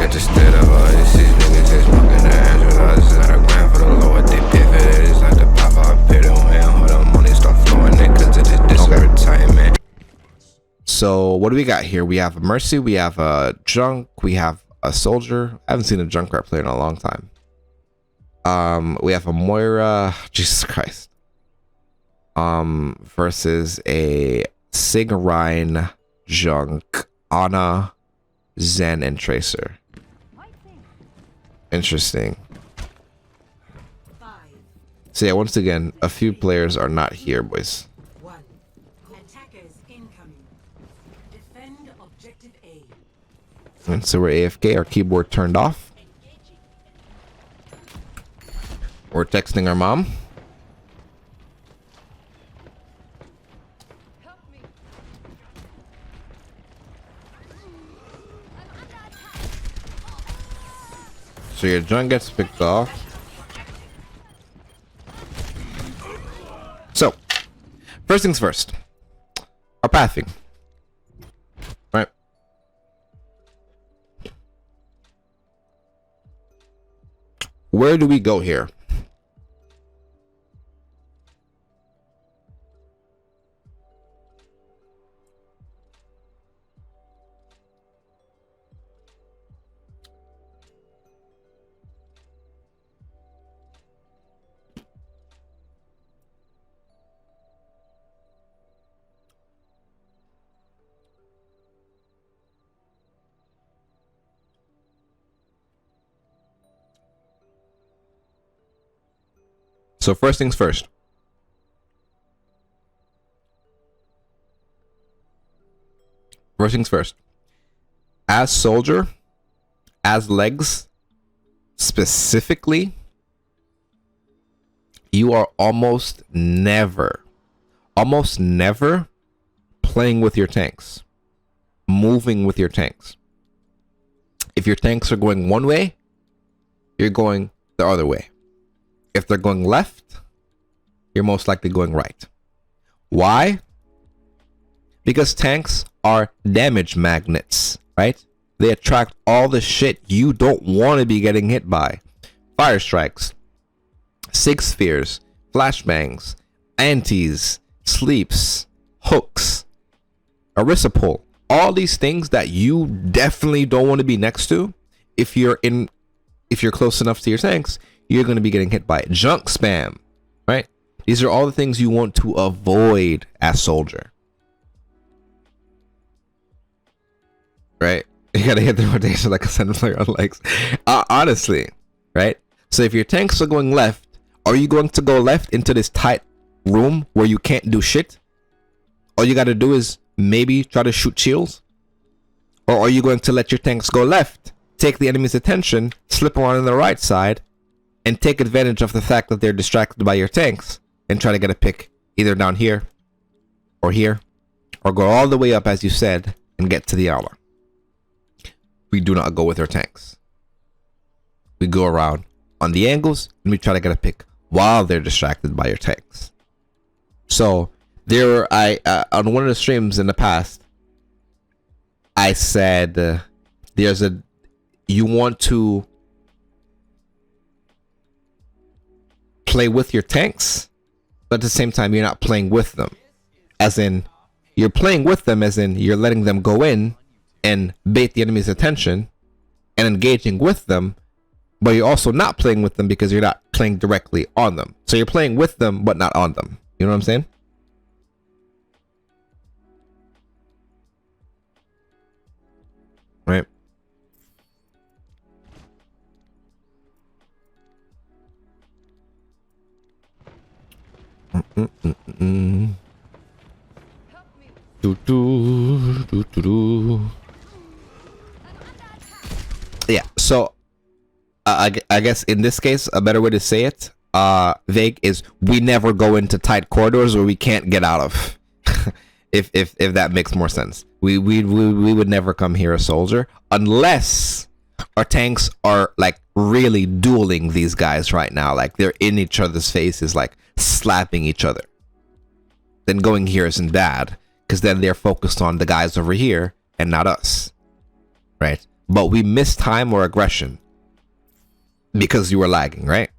at the state of all these niggas is smoking their ass with us. Got a grand for the lower they pay for that. It's like the pop out pay the way. Hold on, money start flowing niggas to this retirement. So what do we got here? We have a Mercy, we have a Junk, we have a Soldier. I haven't seen a Junkrat player in a long time. We have a Moira, Jesus Christ. Versus a Sig, Rhine, Junk, Ana, Zen, and Tracer. Interesting. So yeah, once again, a few players are not here, boys. And so we're AFK, our keyboard turned off. We're texting our mom. So your junk gets picked off. So, first things first. Our pathing. Right. Where do we go here? So first things first. First things first. As Soldier, as Legs, specifically, you are almost never playing with your tanks, moving with your tanks. If your tanks are going one way, you're going the other way. If they're going left, you're most likely going right. Why? Because tanks are damage magnets, right? They attract all the shit you don't want to be getting hit by. Fire strikes, sig spheres, flashbangs, antis, sleeps, hooks, Orisa pull. All these things that you definitely don't want to be next to. If you're close enough to your tanks, you're going to be getting hit by it. Junk spam, right? These are all the things you want to avoid as Soldier, right? You gotta hit the rotation like a center player on legs. Honestly, right? So if your tanks are going left, are you going to go left into this tight room where you can't do shit? All you gotta do is maybe try to shoot shields? Or are you going to let your tanks go left, take the enemy's attention, slip around on the right side, and take advantage of the fact that they're distracted by your tanks and try to get a pick either down here, or go all the way up as you said and get to the armor? We do not go with our tanks. We go around on the angles and we try to get a pick while they're distracted by your tanks. So there, on one of the streams in the past, I said you want to play with your tanks, but at the same time you're not playing with them, as in you're playing with them as in you're letting them go in and bait the enemy's attention and engaging with them, but you're also not playing with them because you're not playing directly on them. So you're playing with them but not on them. You know what I'm saying? Right. Yeah, so I guess in this case a better way to say it, vague, is we never go into tight corridors where we can't get out of. if that makes more sense. We would never come here a Soldier unless our tanks are like really dueling these guys right now, like they're in each other's faces, like slapping each other. Then going here isn't bad, because then they're focused on the guys over here and not us, right? but we missed time or aggression because you were lagging, right?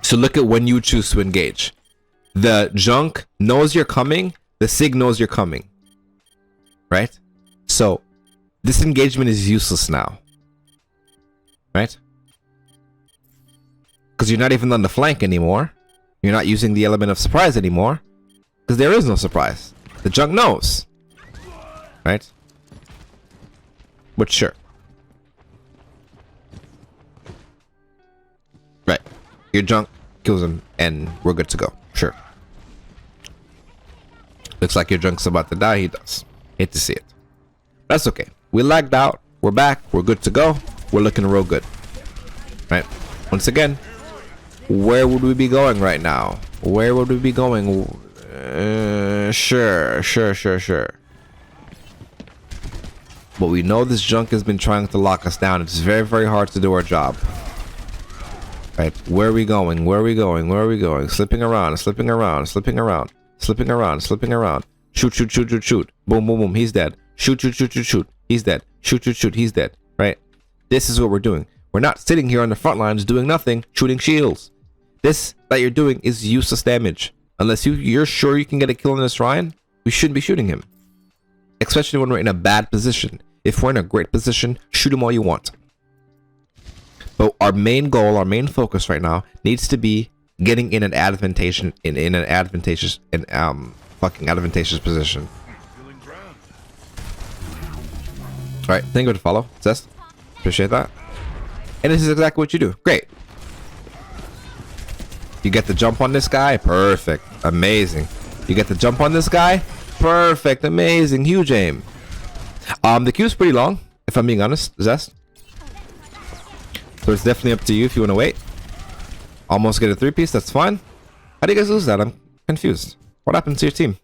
So look at when you choose to engage. The junk knows you're coming, the sig knows you're coming, right? So this engagement is useless now, right? Because you're not even on the flank anymore. You're not using the element of surprise anymore, because there is no surprise. The junk knows, right? But sure. Right. Your junk kills him and we're good to go. Sure. Looks like your junk's about to die. He does. Hate to see it. That's okay. We lagged out. We're back. We're good to go. We're looking real good. Right. Once again, where would we be going right now? Where would we be going? Sure. But we know this junk has been trying to lock us down. It's very, very hard to do our job. Right, where are we going? Where are we going? Where are we going? Slipping around, slipping around, slipping around, slipping around, slipping around. Shoot, shoot, shoot, shoot, shoot. Boom, boom, boom. He's dead. Shoot, shoot, shoot, shoot, shoot. He's dead. Shoot, shoot, shoot. He's dead. Right? This is what we're doing. We're not sitting here on the front lines doing nothing, shooting shields. This that you're doing is useless damage. Unless you're sure you can get a kill on this Ryan, we shouldn't be shooting him. Especially when we're in a bad position. If we're in a great position, shoot him all you want. But our main goal, our main focus right now needs to be getting in an advantageous fucking advantageous position. Alright, thank you for the follow, Zest. Appreciate that. And this is exactly what you do. Great. You get the jump on this guy, perfect. Amazing. You get the jump on this guy, perfect, amazing, huge aim. The queue's pretty long, if I'm being honest, Zest. So it's definitely up to you if you want to wait. Almost get a 3-piece, that's fine. How do you guys lose that? I'm confused. What happened to your team?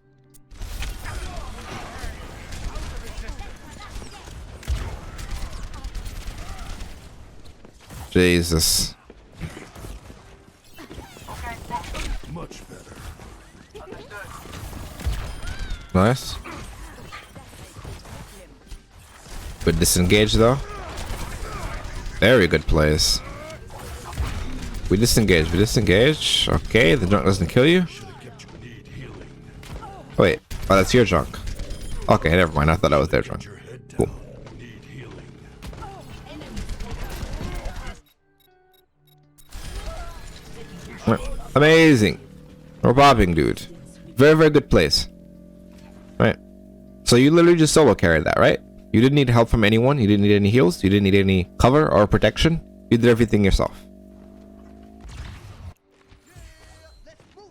Jesus. Much better. Nice. Good disengage though. Very good plays. We disengage. Okay, the junk doesn't kill you. Wait, oh, that's your junk. Okay, never mind. I thought that was their junk. Cool. Amazing. We're bobbing, dude. Very, very good plays. Right. So you literally just solo carried that, right? You didn't need help from anyone. You didn't need any heals. You didn't need any cover or protection. You did everything yourself.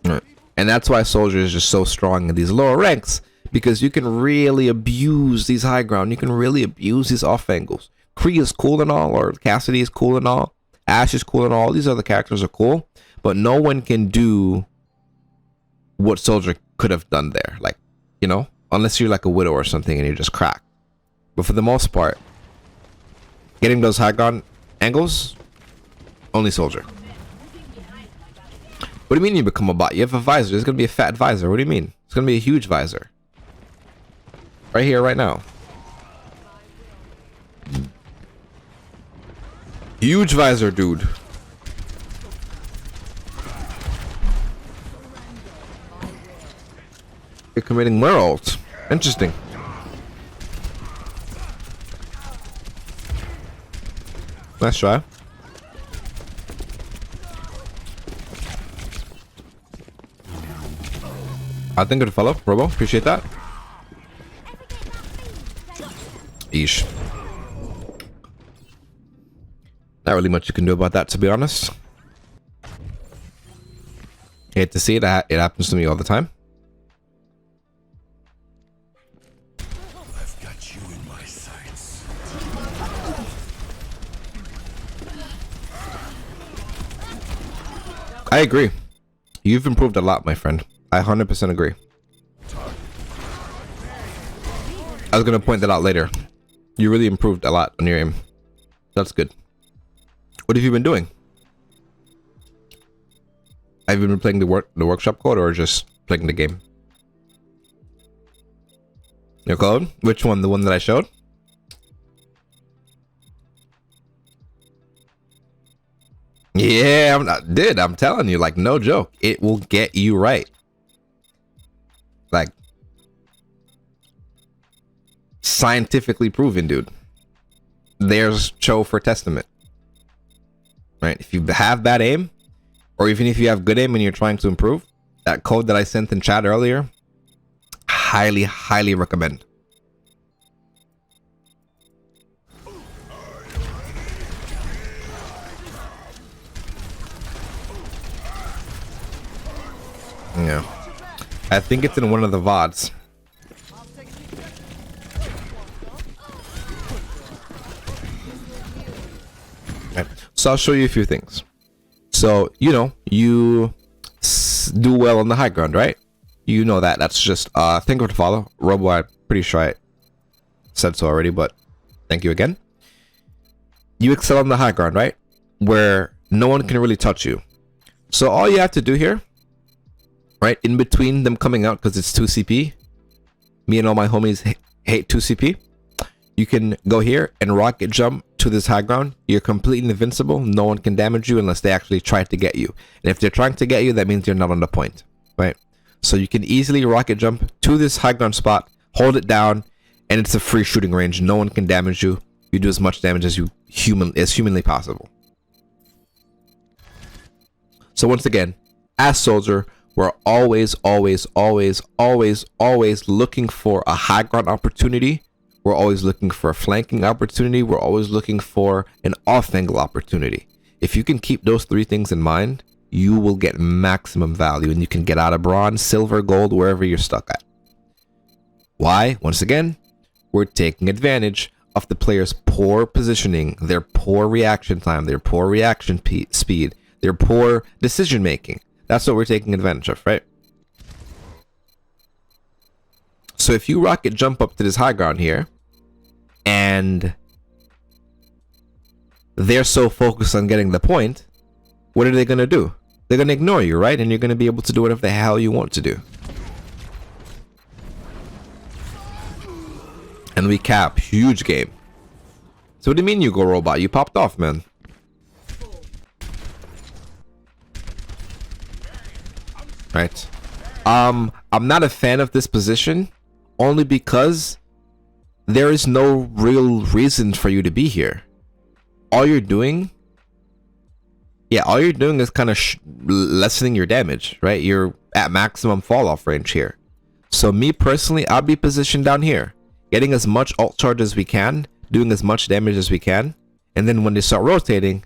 Right. And that's why Soldier is just so strong in these lower ranks. Because you can really abuse these high ground. You can really abuse these off angles. Kree is cool and all. Or Cassidy is cool and all. Ash is cool and all. These other characters are cool. But no one can do what Soldier could have done there. Like, you know? Unless you're like a Widow or something and you're just cracked. But for the most part, getting those high ground angles, only Soldier. What do you mean you become a bot? You have a visor. There's going to be a fat visor. What do you mean? It's going to be a huge visor. Right here, right now. Huge visor, dude. You're committing worlds. Interesting. Nice try. I think good follow, Robo. Appreciate that. Eesh. Not really much you can do about that, to be honest. Hate to see it. It happens to me all the time. I've got you in my sights. I agree. You've improved a lot, my friend. I 100% agree. I was going to point that out later. You really improved a lot on your aim. That's good. What have you been doing? Have you been playing the workshop code or just playing the game? Your code? Which one? The one that I showed? Yeah, I'm telling you, like, no joke. It will get you right. Like, scientifically proven, dude. There's show for testament. Right? If you have bad aim, or even if you have good aim and you're trying to improve, that code that I sent in chat earlier, highly, highly recommend. Yeah, I think it's in one of the VODs. Right. So I'll show you a few things. So, you know, you do well on the high ground, right? You know that. That's just think of it to follow. Robo, I'm pretty sure I said so already, but thank you again. You excel on the high ground, right? Where no one can really touch you. So all you have to do here, right, in between them coming out, because it's 2 CP, me and all my homies hate 2 CP, you can go here and rocket jump to this high ground. You're completely invincible. No one can damage you unless they actually try to get you. And if they're trying to get you, that means you're not on the point, right? So you can easily rocket jump to this high ground spot, hold it down, and it's a free shooting range. No one can damage you. You do as much damage as humanly possible. So once again, as soldier, we're always looking for a high ground opportunity. We're always looking for a flanking opportunity. We're always looking for an off angle opportunity. If you can keep those 3 things in mind, you will get maximum value and you can get out of bronze, silver, gold, wherever you're stuck at. Why? Once again, we're taking advantage of the player's poor positioning, their poor reaction time, their poor reaction speed, their poor decision making. That's what we're taking advantage of, right? So if you rocket jump up to this high ground here, and they're so focused on getting the point, what are they going to do? They're going to ignore you, right? And you're going to be able to do whatever the hell you want to do. And we cap. Huge game. So what do you mean you go robot? You popped off, man. Right. I'm not a fan of this position, only because there is no real reason for you to be here. All you're doing is kind of lessening your damage, right? You're at maximum fall off range here. So me personally, I'll be positioned down here, getting as much ult charge as we can, doing as much damage as we can, and then when they start rotating,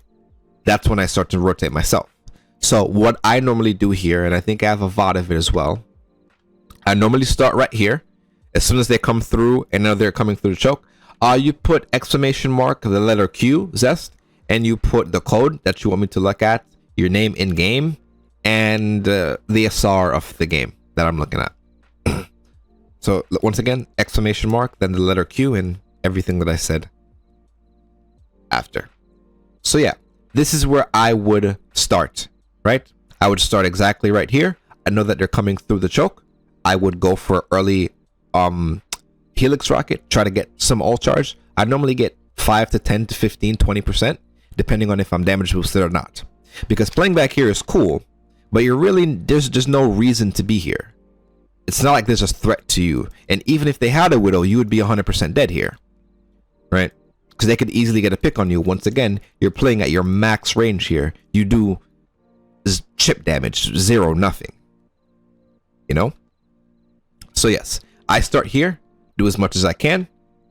that's when I start to rotate myself. So what I normally do here, and I think I have a VOD of it as well, I normally start right here. As soon as they come through, and now they're coming through the choke, you put exclamation mark, the letter Q, Zest, and you put the code that you want me to look at, your name in game, and the SR of the game that I'm looking at. So once again, exclamation mark, then the letter Q, and everything that I said after. So yeah, this is where I would start, right? I would start exactly right here. I know that they're coming through the choke. I would go for early helix rocket, try to get some ult charge. I normally get 5 to 10 to 15, 20%, depending on if I'm damage boosted or not. Because playing back here is cool, but there's just no reason to be here. It's not like there's a threat to you. And even if they had a Widow, you would be 100% dead here, right? Because they could easily get a pick on you. Once again, you're playing at your max range here. You do chip damage, 0, nothing. You know? So yes, I start here, do as much as I can.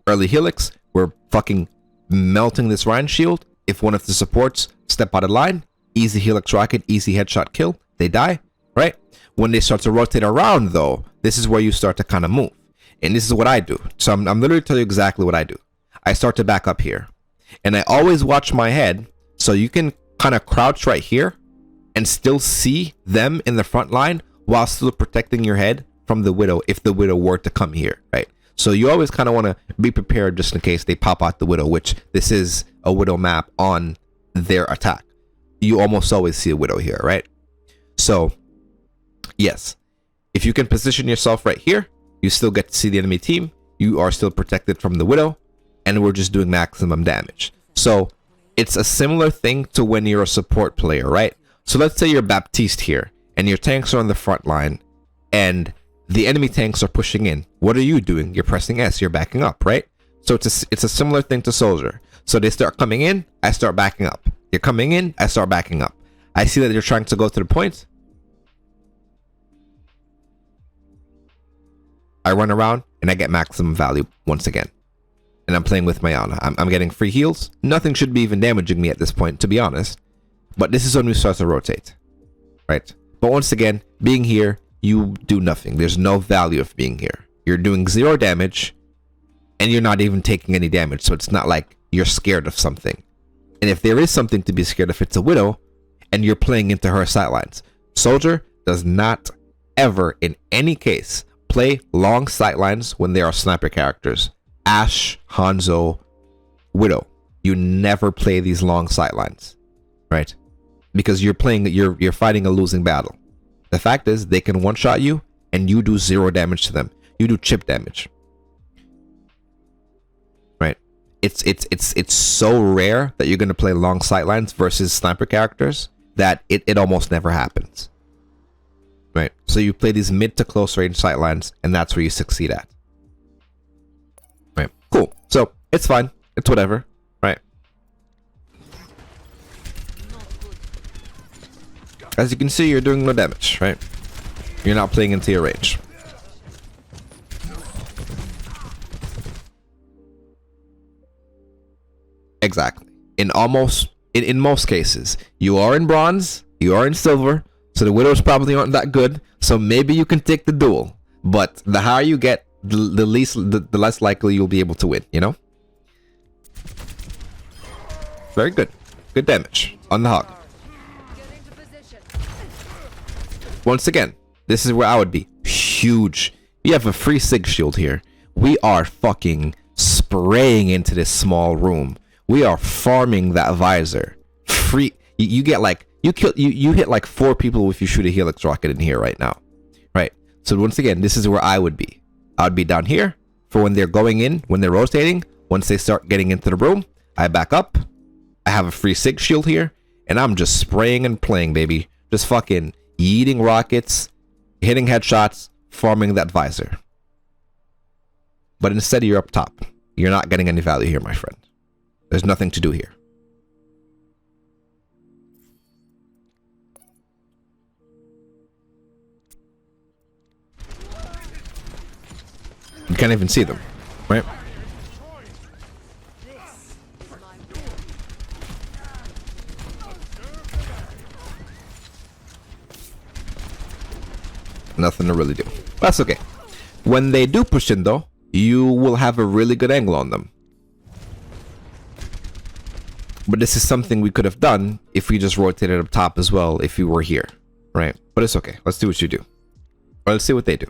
Early helix, we're fucking melting this Rhine shield. If one of the supports step out of line, easy helix rocket, easy headshot kill, they die, right? When they start to rotate around though, this is where you start to kind of move. And this is what I do. So I'm literally telling you exactly what I do. I start to back up here. And I always watch my head, so you can kind of crouch right here and still see them in the front line while still protecting your head from the Widow if the Widow were to come here, right? So you always kind of want to be prepared just in case they pop out the Widow, which this is a Widow map on their attack. You almost always see a Widow here, right? So yes, if you can position yourself right here, you still get to see the enemy team. you are still protected from the Widow, and we're just doing maximum damage. So it's a similar thing to when you're a support player, right? So let's say you're Baptiste here, and your tanks are on the front line, and the enemy tanks are pushing in. What are you doing? You're pressing S, you're backing up, right? So it's a similar thing to Soldier. So they start coming in, I start backing up. You're coming in, I start backing up. I see that you're trying to go to the point. I run around, and I get maximum value once again. And I'm playing with my Ana. I'm getting free heals. Nothing should be even damaging me at this point, to be honest. But this is when we start to rotate, right? But once again, being here, you do nothing. There's no value of being here. You're doing 0 damage, and you're not even taking any damage. So it's not like you're scared of something. And if there is something to be scared of, it's a Widow, and you're playing into her sightlines. Soldier does not ever, in any case, play long sightlines when there are sniper characters. Ashe, Hanzo, Widow. You never play these long sightlines, right? Because you're fighting a losing battle. The fact is, they can one-shot you, and you do 0 damage to them. You do chip damage, right? It's so rare that you're gonna play long sightlines versus sniper characters that it almost never happens, right? So you play these mid to close range sightlines, and that's where you succeed at. Right, cool. So it's fine. It's whatever, right? As you can see, you're doing no damage, right? You're not playing into your range. Exactly. In most cases, you are in bronze, you are in silver, so the Widows probably aren't that good. So maybe you can take the duel, but the higher you get, the less likely you'll be able to win, you know? Very good. Good damage on the hog. Once again, this is where I would be. Huge. We have a free Sig shield here. We are fucking spraying into this small room. We are farming that visor. Free. You get like, you hit like 4 people if you shoot a Helix rocket in here right now. Right? So once again, this is where I would be. I would be down here for when they're going in, when they're rotating. Once they start getting into the room, I back up. I have a free Sig shield here, and I'm just spraying and playing, baby. Just fucking yeeting rockets, hitting headshots, farming that visor. But instead, you're up top. You're not getting any value here, my friend. There's nothing to do here. You can't even see them, right? Nothing to really do. That's okay. When they do push in though, you will have a really good angle on them. But this is something we could have done if we just rotated up top as well if we were here, right? But it's okay. Let's do what you do. Or let's see what they do.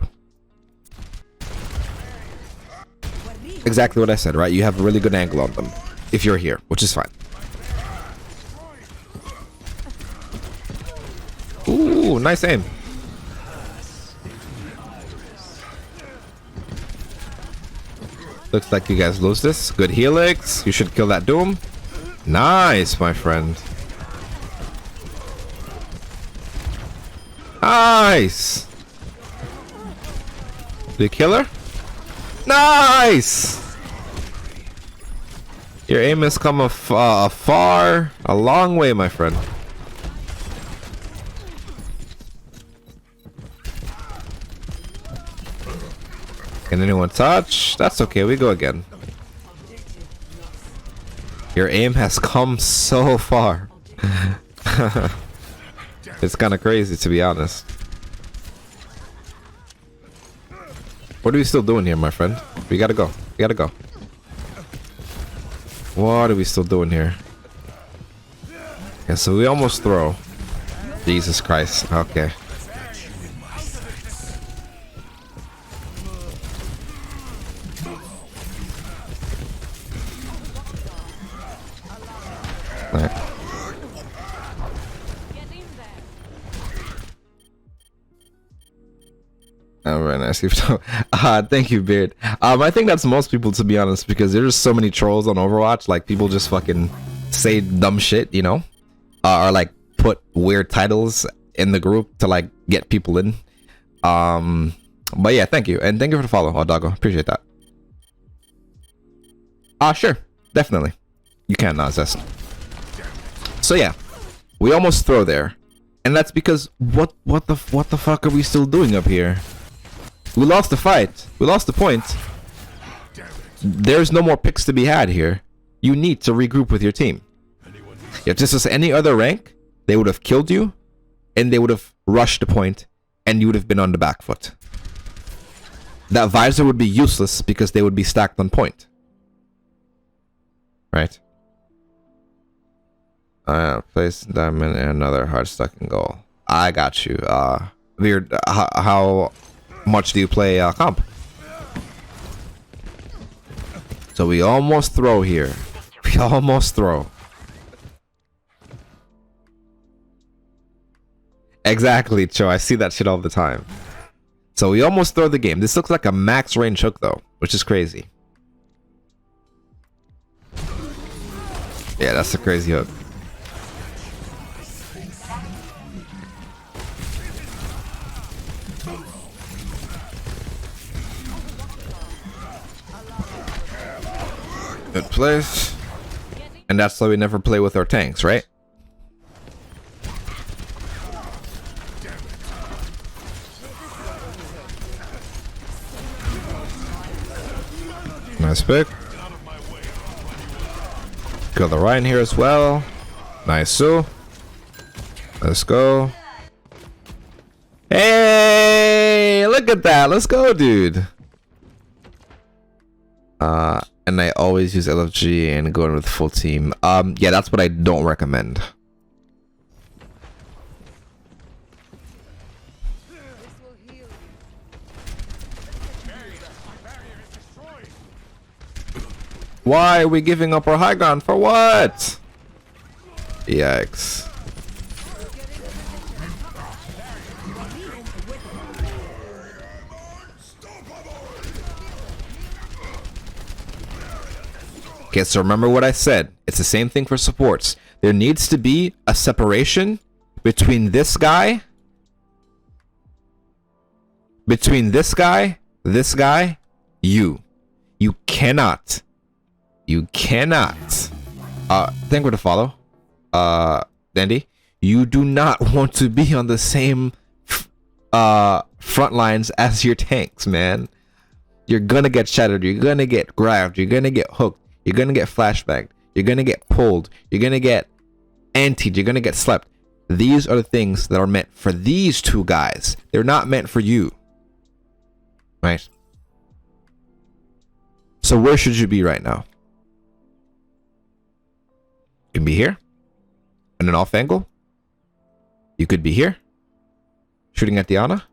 Exactly what I said, right? You have a really good angle on them if you're here, which is fine. Ooh, nice aim. Looks like you guys lose this. Good Helix. You should kill that Doom. Nice, my friend. Nice. The killer? Nice. Your aim has come a long way, my friend. Can anyone touch? That's okay, we go again. Your aim has come so far. It's kind of crazy, to be honest. What are we still doing here, my friend? We gotta go. We gotta go. What are we still doing here? Okay, so we almost throw. Jesus Christ. Okay. Alright, Thank you, Beard. I think that's most people, to be honest, because there's so many trolls on Overwatch. Like, people just fucking say dumb shit, you know, or like put weird titles in the group to like get people in. But yeah, thank you, and thank you for the follow, Doggo. Appreciate that. Sure, definitely. You can, Zest. So yeah, we almost throw there, and that's because what the fuck are we still doing up here? We lost the fight. We lost the point. There's no more picks to be had here. You need to regroup with your team. If this was any other rank, they would have killed you, and they would have rushed the point, and you would have been on the back foot. That visor would be useless because they would be stacked on point. Right? Place diamond and another hard stuck in goal. I got you. Weird. How much do you play comp? So we almost throw here. We almost throw. Exactly, Cho. I see that shit all the time. So we almost throw the game. This looks like a max range hook though, which is crazy. Yeah, that's a crazy hook. Good place. And that's why we never play with our tanks, right? Nice pick. Kill the Ryan here as well. Nice, so. Let's go. Hey, look at that. Let's go, dude. And I always use LFG and go in with full team. Yeah, that's what I don't recommend. Why are we giving up our high ground? For what? Yikes. Okay, so remember what I said. It's the same thing for supports. There needs to be a separation between this guy, you. You cannot. Thank you for the follow. Dandy. You do not want to be on the same front lines as your tanks, man. You're gonna get shattered, you're gonna get grabbed, you're gonna get hooked, you're gonna get flashbanged, you're gonna get pulled, you're gonna get antied, you're gonna get slept. These are the things that are meant for these two guys. They're not meant for you. Right? So where should you be right now? You can be here in an off angle. You could be here shooting at Diana.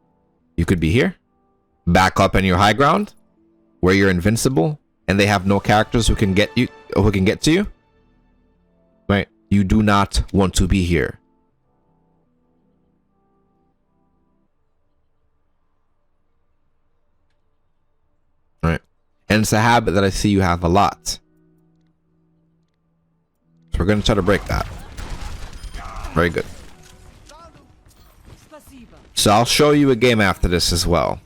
You could be here back up in your high ground where you're invincible and they have no characters who can get you or who can get to you. Right? You do not want to be here. Right? And it's a habit that I see you have a lot. So we're going to try to break that. Very good. So I'll show you a game after this as well.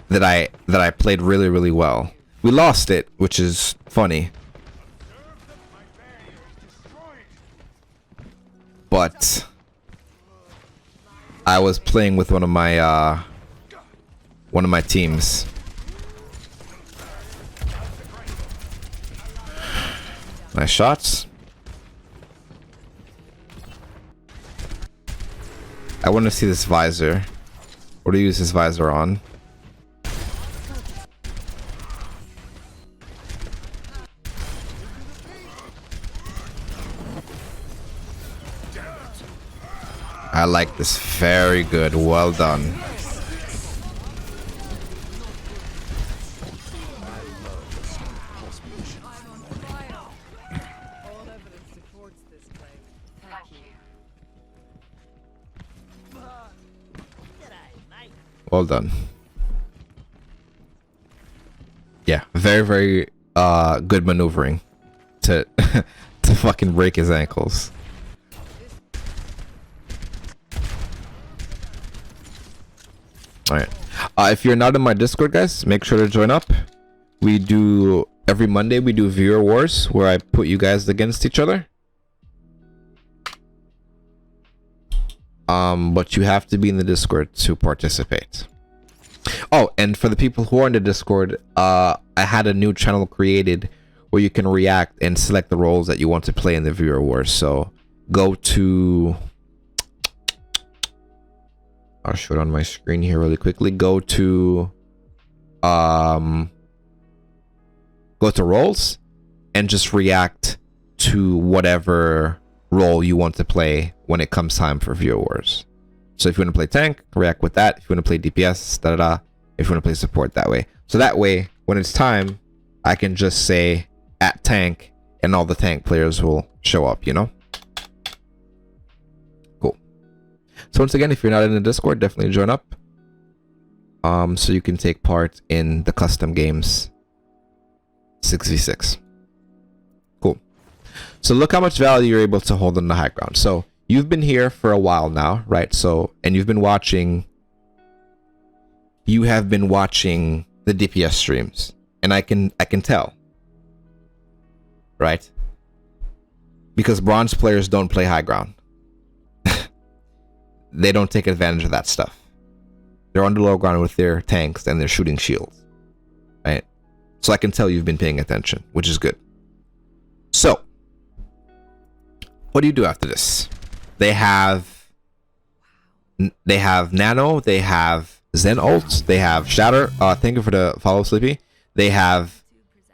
That I played really, really well. We lost it, which is funny. But I was playing with one of my teams. Nice shots. I want to see this visor. What do you use this visor on? I like this. Very good. Well done. Well done. Yeah, very, very good maneuvering to to fucking break his ankles. Alright. If you're not in my Discord, guys, make sure to join up. We do every Monday we do viewer wars where I put you guys against each other. But you have to be in the Discord to participate. Oh, and for the people who are in the Discord, I had a new channel created where you can react and select the roles that you want to play in the viewer wars. So go to, I'll show it on my screen here really quickly. Go to roles and just react to whatever role you want to play when it comes time for viewer wars. So if you want to play tank, react with that. If you want to play DPS, if you want to play support, that way. So that way, when it's time, I can just say at tank and all the tank players will show up, you know? Cool. So once again, if you're not in the Discord, definitely join up. So you can take part in the custom games 6v6. Cool. So look how much value you're able to hold on the high ground. So you've been here for a while now, right? So, and you have been watching the DPS streams, and I can tell, right? Because bronze players don't play high ground. They don't take advantage of that stuff. They're on the low ground with their tanks and they're shooting shields, right? So I can tell you've been paying attention, which is good. So what do you do after this? They have Nano, they have Zen ult, they have Shatter. Thank you for the follow, Sleepy. They have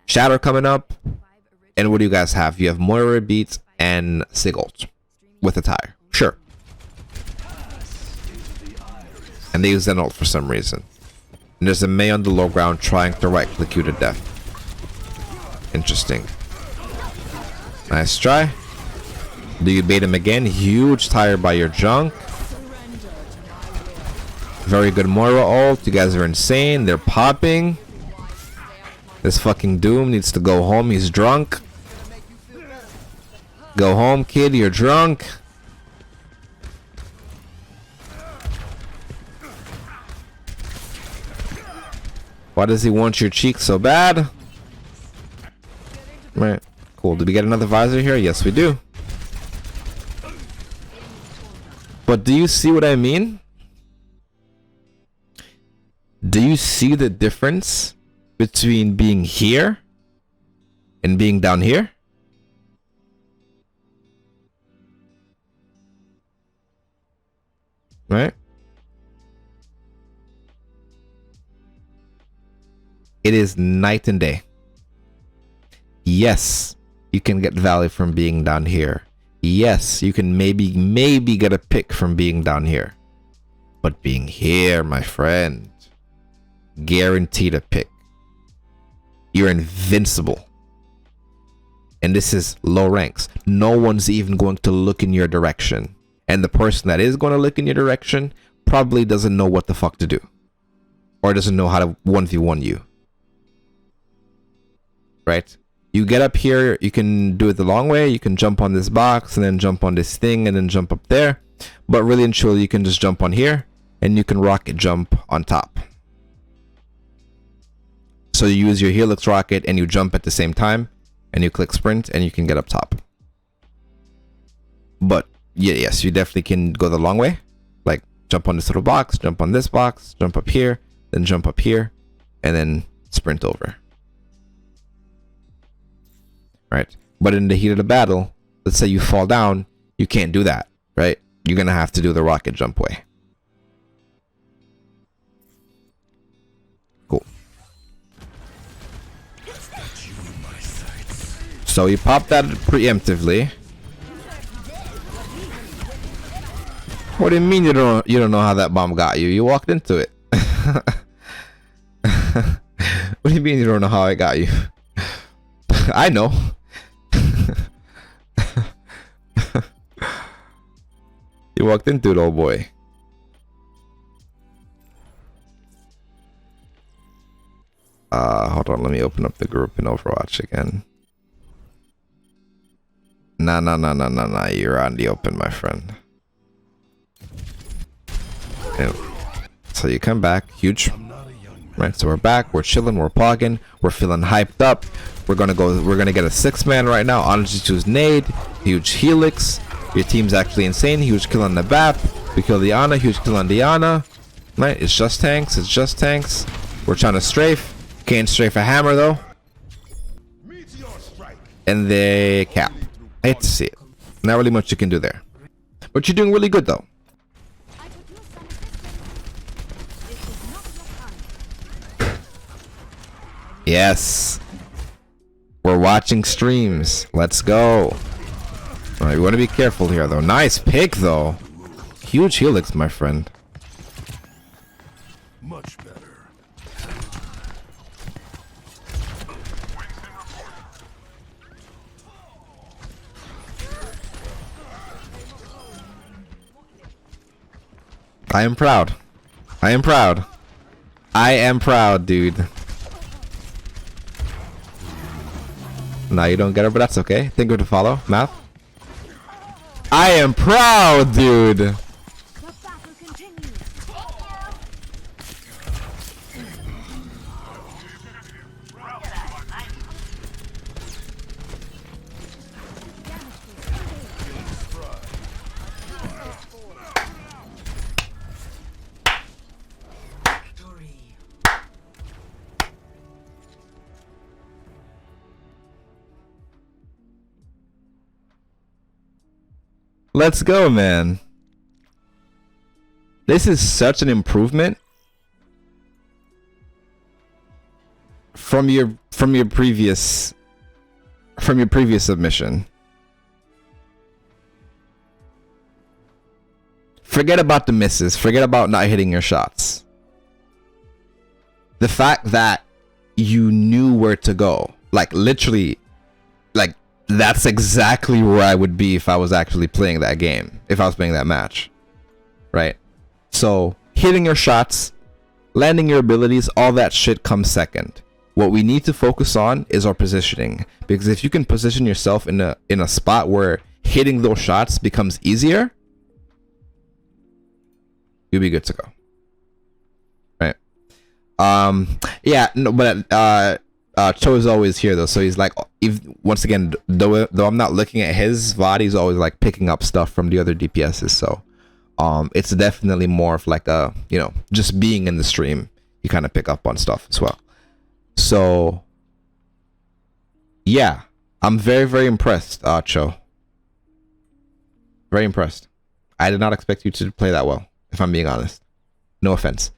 Shatter coming up. And what do you guys have? You have Moira Beat and Sig ult with a tire. Sure. And they use Zen ult for some reason. And there's a Mei on the low ground trying to right click you to death. Interesting. Nice try. Do you bait him again? Huge tire by your junk. Very good Moira ult. You guys are insane. They're popping. This fucking Doom needs to go home. He's drunk. Go home, kid. You're drunk. Why does he want your cheek so bad? Right. Cool. Did we get another visor here? Yes, we do. But do you see what I mean? Do you see the difference between being here and being down here? Right? It is night and day. Yes, you can get value from being down here. Yes, you can maybe get a pick from being down here. But being here, my friend, guaranteed a pick. You're invincible. And this is low ranks. No one's even going to look in your direction. And the person that is going to look in your direction probably doesn't know what the fuck to do. Or doesn't know how to 1v1 you. Right? You get up here, you can do it the long way. You can jump on this box and then jump on this thing and then jump up there. But really and truly, you can just jump on here and you can rocket jump on top. So you use your helix rocket and you jump at the same time and you click sprint and you can get up top. But yeah, yes, you definitely can go the long way. Like jump on this little box, jump on this box, jump up here, then jump up here and then sprint over. Right? But in the heat of the battle, let's say you fall down, you can't do that, right? You're gonna have to do the rocket jump way. Cool. So you pop that preemptively. What do you mean you don't know how that bomb got you? You walked into it. What do you mean you don't know how it got you? I know. You walked into it, old boy. Hold on, let me open up the group in Overwatch again. Nah, you're on the open, my friend. Okay. So you come back, huge. Right, so we're back, we're chilling, we're pogging, we're feeling hyped up. We're gonna get a 6-man right now. Honestly, choose Nade, huge Helix. Your team's actually insane, huge kill on the BAP. We kill the Ana, huge kill on Diana. Right, it's just tanks, We're trying to strafe. Can't strafe a hammer though. And they cap. I hate to see it. Not really much you can do there. But you're doing really good though. Yes. We're watching streams. Let's go. Alright, we want to be careful here though. Nice pick though. Huge Helix, my friend. Much better. I am proud. I am proud. I am proud, dude. Now you don't get it, but that's okay. Think of it to follow. Math. I am proud, dude. Let's go, man. This is such an improvement from your previous submission. Forget about the misses. Forget about not hitting your shots. The fact that you knew where to go, like literally, like that's exactly where I would be if I was actually playing that game, if I was playing that match, right? So hitting your shots, landing your abilities, all that shit comes second. What we need to focus on is our positioning, because if you can position yourself in a spot where hitting those shots becomes easier, you'll be good to go, right? Yeah, no, but Cho is always here though, so he's like, once again, though I'm not looking at his VOD, he's always like picking up stuff from the other DPSs. So it's definitely more of like a, you know, just being in the stream, you kind of pick up on stuff as well. So yeah, I'm very, very impressed, Cho. Very impressed. I did not expect you to play that well, if I'm being honest. No offense.